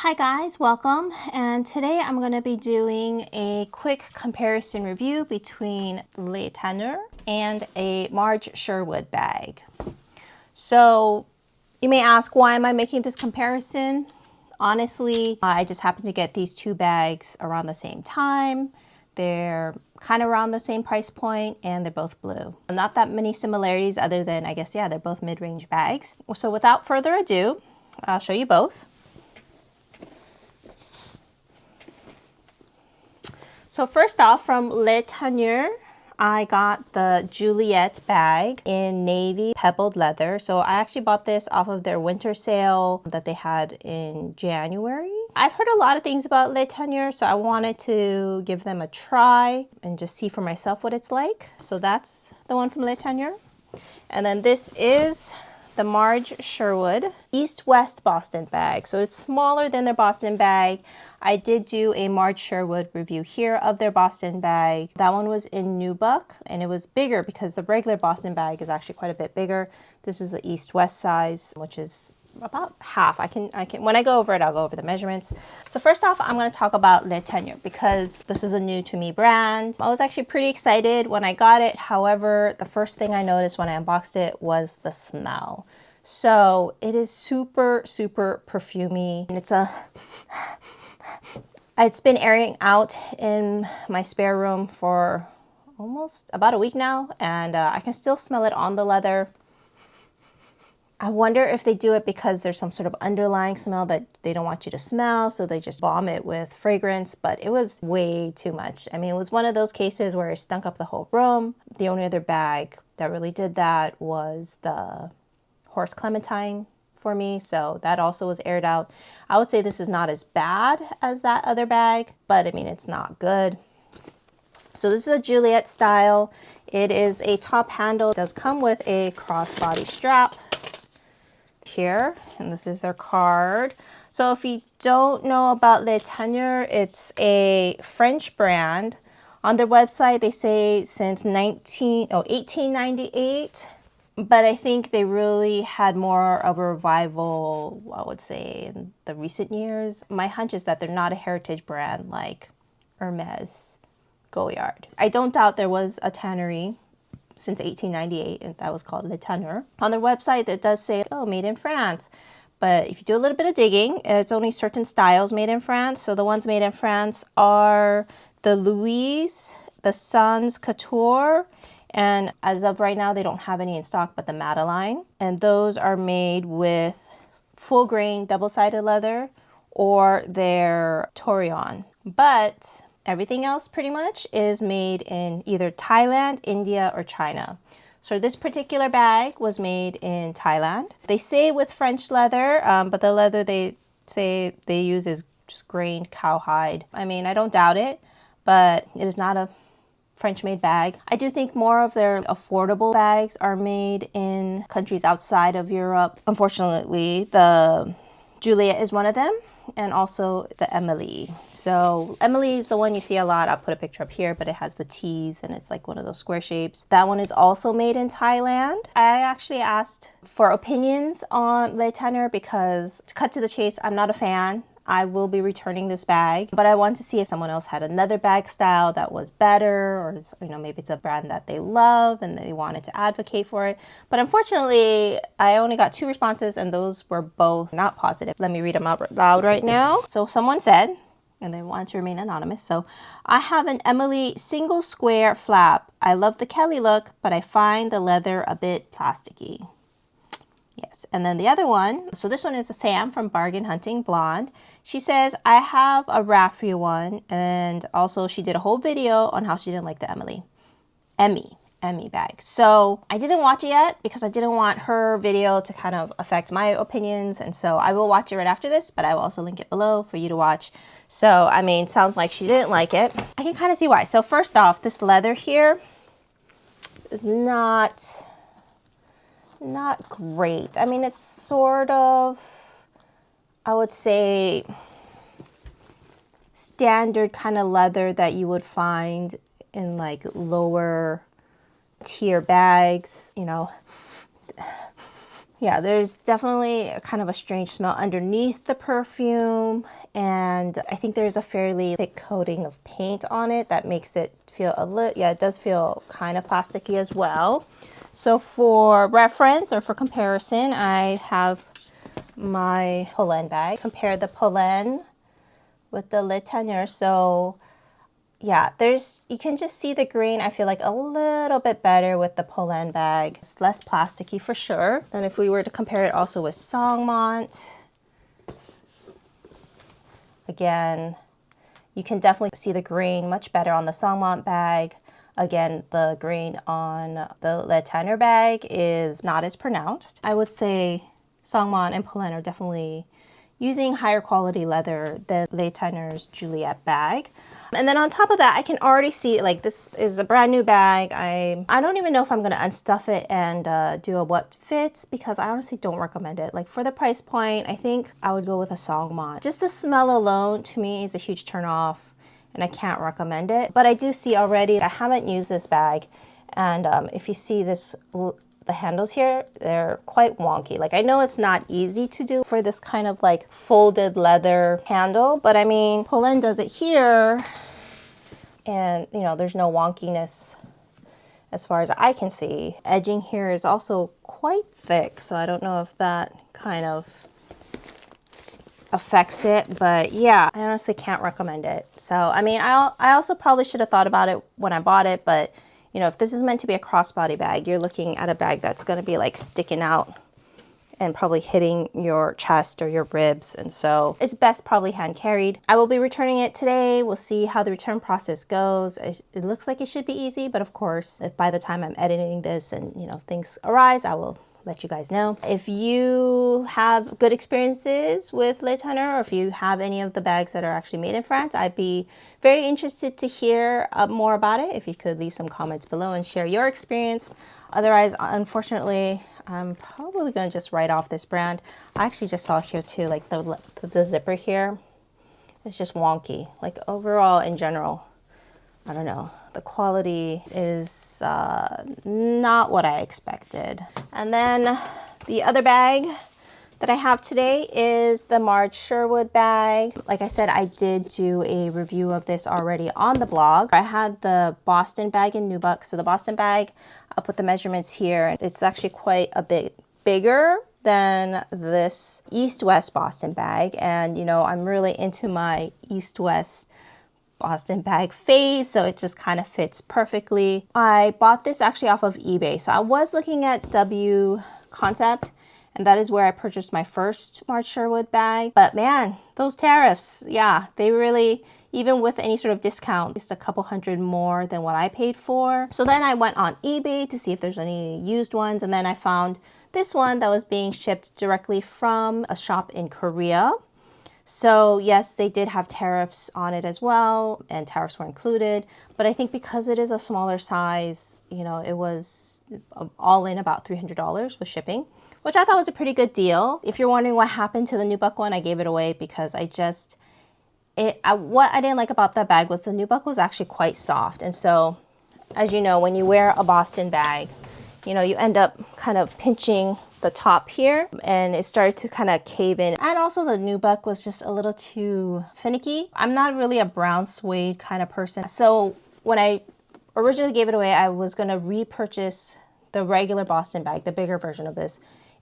Hi guys, welcome. And today I'm going to be doing a quick comparison review between Le Tanneur and a Marge Sherwood bag. So you may ask, why am I making this comparison? Honestly, I just happened to get these two bags around the same time. They're kind of around the same price point and they're both blue. Not that many similarities other than, I guess, yeah, they're both mid-range bags. So without further ado, I'll show you both. So first off, from Le Tanneur, I got the Juliet bag in navy pebbled leather. So I actually bought this off of their winter sale that they had in January. I've heard a lot of things about Le Tanneur, so I wanted to give them a try and just see for myself what it's like. So that's the one from Le Tanneur. And then this is the Marge Sherwood East-West Boston bag. So it's smaller than their Boston bag. I did do a Marge Sherwood review here of their Boston bag. That one was in nubuck and it was bigger because the regular Boston bag is actually quite a bit bigger. This is the East-West size, which is about half. I can when I go over it, I'll go over the measurements. So first off, I'm going to talk about Le Tanneur because this is a new to me brand. I was actually pretty excited when I got it. However, the first thing I noticed when I unboxed it was the smell. So it is super, super perfumey. And it's been airing out in my spare room for almost about a week now, and I can still smell it on the leather. I wonder if they do it because there's some sort of underlying smell that they don't want you to smell, so they just bomb it with fragrance, but it was way too much. I mean, it was one of those cases where it stunk up the whole room. The only other bag that really did that was the Horse Clementine for me, so that also was aired out. I would say this is not as bad as that other bag, but I mean, it's not good. So this is a Juliet style. It is a top handle. It does come with a crossbody strap here, and this is their card. So if you don't know about Le Tanneur, it's a French brand. On their website, they say since 1898, but I think they really had more of a revival, I would say, in the recent years. My hunch is that they're not a heritage brand like Hermes, Goyard. I don't doubt there was a tannery since 1898, and that was called Le Tanneur. On their website, it does say, oh, made in France. But if you do a little bit of digging, it's only certain styles made in France. So the ones made in France are the Louise, the Sans Couture, and as of right now, they don't have any in stock but the Madeline. And those are made with full grain double-sided leather or their Torion. But everything else pretty much is made in either Thailand, India, or China. So this particular bag was made in Thailand. They say with French leather, but the leather they say they use is just grained cowhide. I mean, I don't doubt it, but it is not a French-made bag. I do think more of their affordable bags are made in countries outside of Europe. Unfortunately, the Juliet is one of them, and also the Emily. So Emily is the one you see a lot. I'll put a picture up here, but it has the T's and it's like one of those square shapes. That one is also made in Thailand. I actually asked for opinions on Le Tanneur because, to cut to the chase, I'm not a fan. I will be returning this bag, but I wanted to see if someone else had another bag style that was better, or maybe it's a brand that they love and they wanted to advocate for it. But unfortunately, I only got 2 responses and those were both not positive. Let me read them out loud right now. So someone said, and they wanted to remain anonymous, so I have an Emily single square flap. I love the Kelly look, but I find the leather a bit plasticky. Yes, and then the other one, so this one is a Sam from Bargain Hunting Blonde. She says, I have a Raffy one, and also she did a whole video on how she didn't like the Emmy bag. So I didn't watch it yet because I didn't want her video to kind of affect my opinions, and so I will watch it right after this, but I will also link it below for you to watch. So, I mean, sounds like she didn't like it. I can kind of see why. So first off, this leather here is not great. I mean, it's sort of, I would say, standard kind of leather that you would find in like lower tier bags, you know. Yeah, there's definitely kind of a strange smell underneath the perfume, and I think there's a fairly thick coating of paint on it that makes it feel a little, yeah, it does feel kind of plasticky as well. So for reference or for comparison, I have my Pollen bag. Compare the Pollen with the Le Tanneur. So yeah, you can just see the grain, I feel like a little bit better with the Pollen bag. It's less plasticky for sure. And if we were to compare it also with Songmont, again, you can definitely see the grain much better on the Songmont bag. Again, the grain on the Le Tanneur bag is not as pronounced. I would say Songmont and Pollen are definitely using higher quality leather than Le Tanneur's Juliet bag. And then on top of that, I can already see, like, this is a brand new bag. I don't even know if I'm going to unstuff it and do a what fits, because I honestly don't recommend it. Like, for the price point, I think I would go with a Songmont. Just the smell alone to me is a huge turn off, and I can't recommend it. But I do see already, I haven't used this bag, and if you see this, the handles here, they're quite wonky. Like, I know it's not easy to do for this kind of like folded leather handle, but I mean, Pollen does it here, and you know, there's no wonkiness as far as I can see. Edging here is also quite thick, so I don't know if that kind of affects it, but yeah, I honestly can't recommend it. So I mean, I also probably should have thought about it when I bought it, but you know, if this is meant to be a crossbody bag, you're looking at a bag that's going to be like sticking out and probably hitting your chest or your ribs. And so it's best probably hand carried. I will be returning it today. We'll see how the return process goes. It looks like it should be easy, but of course, if by the time I'm editing this and, you know, things arise, I will let you guys know. If you have good experiences with Le Tanneur, or if you have any of the bags that are actually made in France, I'd be very interested to hear more about it. If you could leave some comments below and share your experience. Otherwise, unfortunately, I'm probably going to just write off this brand. I actually just saw here too, like the zipper here, it's just wonky. Like overall, in general, I don't know. The quality is not what I expected. And then the other bag that I have today is the Marge Sherwood bag. Like I said, I did do a review of this already on the blog. I had the Boston bag in Nubuck. So the Boston bag, I'll put the measurements here. It's actually quite a bit bigger than this East-West Boston bag. And you know, I'm really into my East-West Boston bag phase, so it just kind of fits perfectly. I bought this actually off of eBay. So I was looking at W Concept, and that is where I purchased my first Marge Sherwood bag. But man, those tariffs, yeah, they really, even with any sort of discount, just a couple hundred more than what I paid for. So then I went on eBay to see if there's any used ones, and then I found this one that was being shipped directly from a shop in Korea. So yes, they did have tariffs on it as well, and tariffs were included. But I think because it is a smaller size, you know, it was all in about $300 with shipping, which I thought was a pretty good deal. If you're wondering what happened to the Nubuck one, I gave it away because what I didn't like about that bag was the Nubuck was actually quite soft. And so, as you know, when you wear a Boston bag, you know, you end up kind of pinching the top here, and it started to kind of cave in. And also the Nubuck was just a little too finicky. I'm not really a brown suede kind of person. So when I originally gave it away, I was going to repurchase the regular Boston bag, the bigger version of this,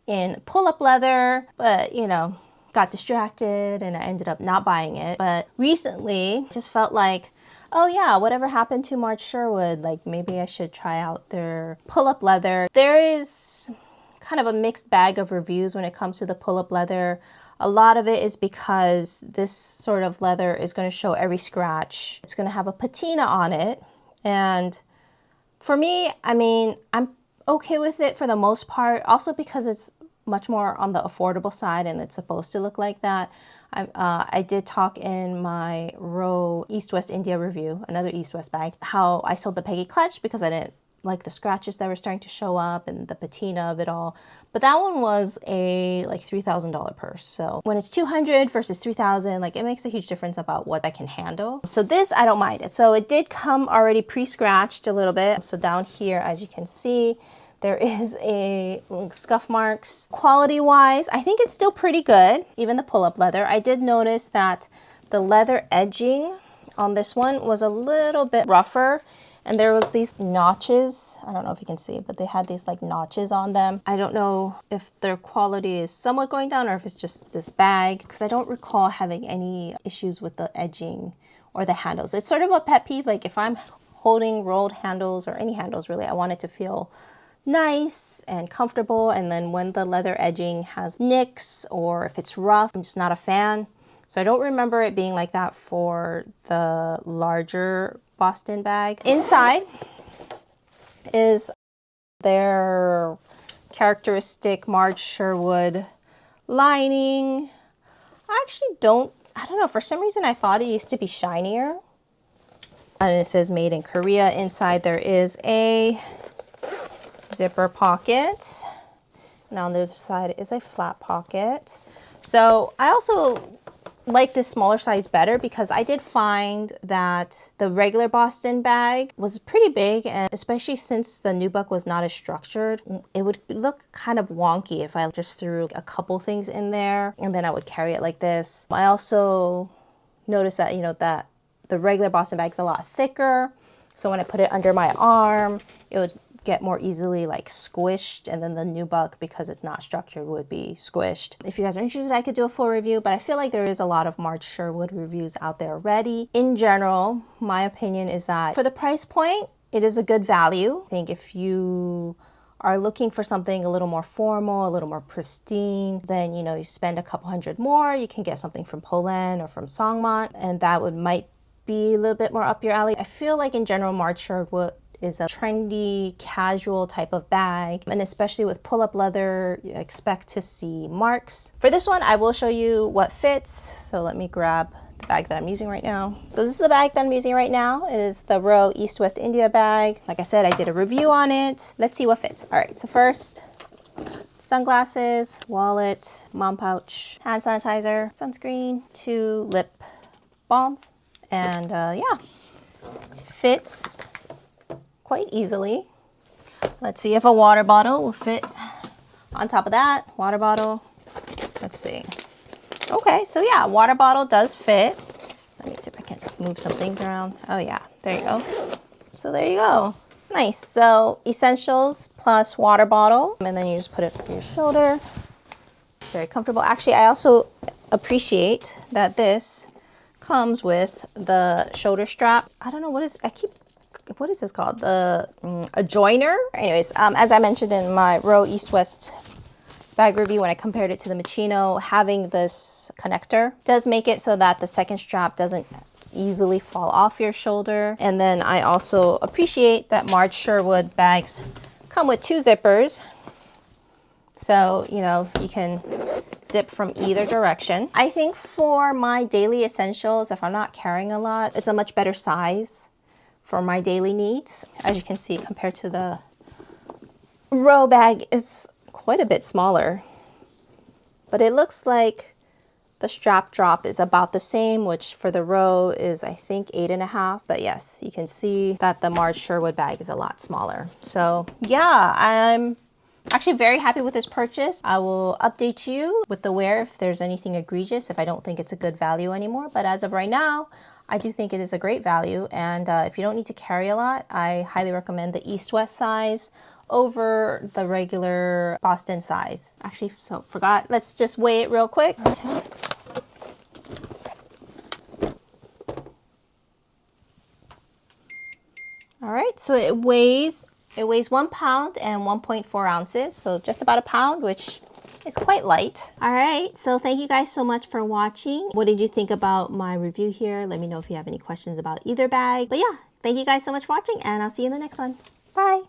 in pull-up leather, but you know, got distracted and I ended up not buying it. But recently, just felt like, oh yeah, whatever happened to Marge Sherwood, like maybe I should try out their pull-up leather. There is kind of a mixed bag of reviews when it comes to the pull-up leather. A lot of it is because this sort of leather is going to show every scratch. It's going to have a patina on it. And for me, I mean, I'm okay with it for the most part. Also because it's much more on the affordable side and it's supposed to look like that. I did talk in my Row East-West India review, another East-West bag, how I sold the Peggy clutch because I didn't like the scratches that were starting to show up and the patina of it all. But that one was a like $3,000 purse. So when it's $200 versus $3,000, like it makes a huge difference about what I can handle. So this, I don't mind it. So it did come already pre-scratched a little bit. So down here, as you can see, There is a scuff marks. Quality wise, I think it's still pretty good. Even the pull-up leather. I did notice that the leather edging on this one was a little bit rougher. And there was these notches. I don't know if you can see, but they had these like notches on them. I don't know if their quality is somewhat going down or if it's just this bag, because I don't recall having any issues with the edging or the handles. It's sort of a pet peeve. Like if I'm holding rolled handles or any handles really, I want it to feel nice and comfortable. And then when the leather edging has nicks or if it's rough, I'm just not a fan. So I don't remember it being like that for the larger Boston bag. Inside is their characteristic Marge Sherwood lining. I don't know, for some reason I thought it used to be shinier. And it says made in Korea. Inside there is a zipper pocket. And on the other side is a flat pocket. So I also like this smaller size better because I did find that the regular Boston bag was pretty big, and especially since the nubuck was not as structured, it would look kind of wonky if I just threw a couple things in there and then I would carry it like this. I also noticed that, you know, that the regular Boston bag is a lot thicker, so when I put it under my arm, it would get more easily like squished, and then the nubuck, because it's not structured, would be squished. If you guys are interested, I could do a full review, but I feel like there is a lot of Marge Sherwood reviews out there already. In general, my opinion is that for the price point, it is a good value. I think if you are looking for something a little more formal, a little more pristine, then, you know, you spend a couple $100 more, you can get something from Poland or from Songmont, and that might be a little bit more up your alley. I feel like in general, Marge Sherwood is a trendy, casual type of bag, and especially with pull-up leather, you expect to see marks. For this one, I will show you what fits, so let me grab the bag that I'm using right now. So this is the bag that I'm using right now. It is the Row East West India bag. Like I said, I did a review on it. Let's see what fits. All right, so first, sunglasses, wallet, mom pouch, hand sanitizer, sunscreen, 2 lip balms, and yeah, fits quite easily. Let's see if a water bottle will fit on top of that. Water bottle, let's see. Okay, so yeah, water bottle does fit. Let me see if I can move some things around. Oh yeah, there you go. So there you go. Nice. So essentials plus water bottle, and then you just put it on your shoulder. Very comfortable. Actually, I also appreciate that this comes with the shoulder strap. I don't know what is this called? A joiner. Anyways, as I mentioned in my Row East West bag review, when I compared it to the Machino, having this connector does make it so that the second strap doesn't easily fall off your shoulder. And then I also appreciate that Marge Sherwood bags come with 2 zippers. So, you know, you can zip from either direction. I think for my daily essentials, if I'm not carrying a lot, it's a much better size for my daily needs. As you can see, compared to the Row bag, is quite a bit smaller. But it looks like the strap drop is about the same, which for the Row is, I think, 8.5. But yes, you can see that the Marge Sherwood bag is a lot smaller. So yeah, I'm actually very happy with this purchase. I will update you with the wear if there's anything egregious, if I don't think it's a good value anymore. But as of right now, I do think it is a great value. And if you don't need to carry a lot, I highly recommend the East-West size over the regular Boston size. Actually, so forgot. Let's just weigh it real quick. All right, so it weighs 1 pound and 1.4 ounces, so just about a pound, which is quite light. All right, so thank you guys so much for watching. What did you think about my review here? Let me know if you have any questions about either bag. But yeah, thank you guys so much for watching, and I'll see you in the next one. Bye.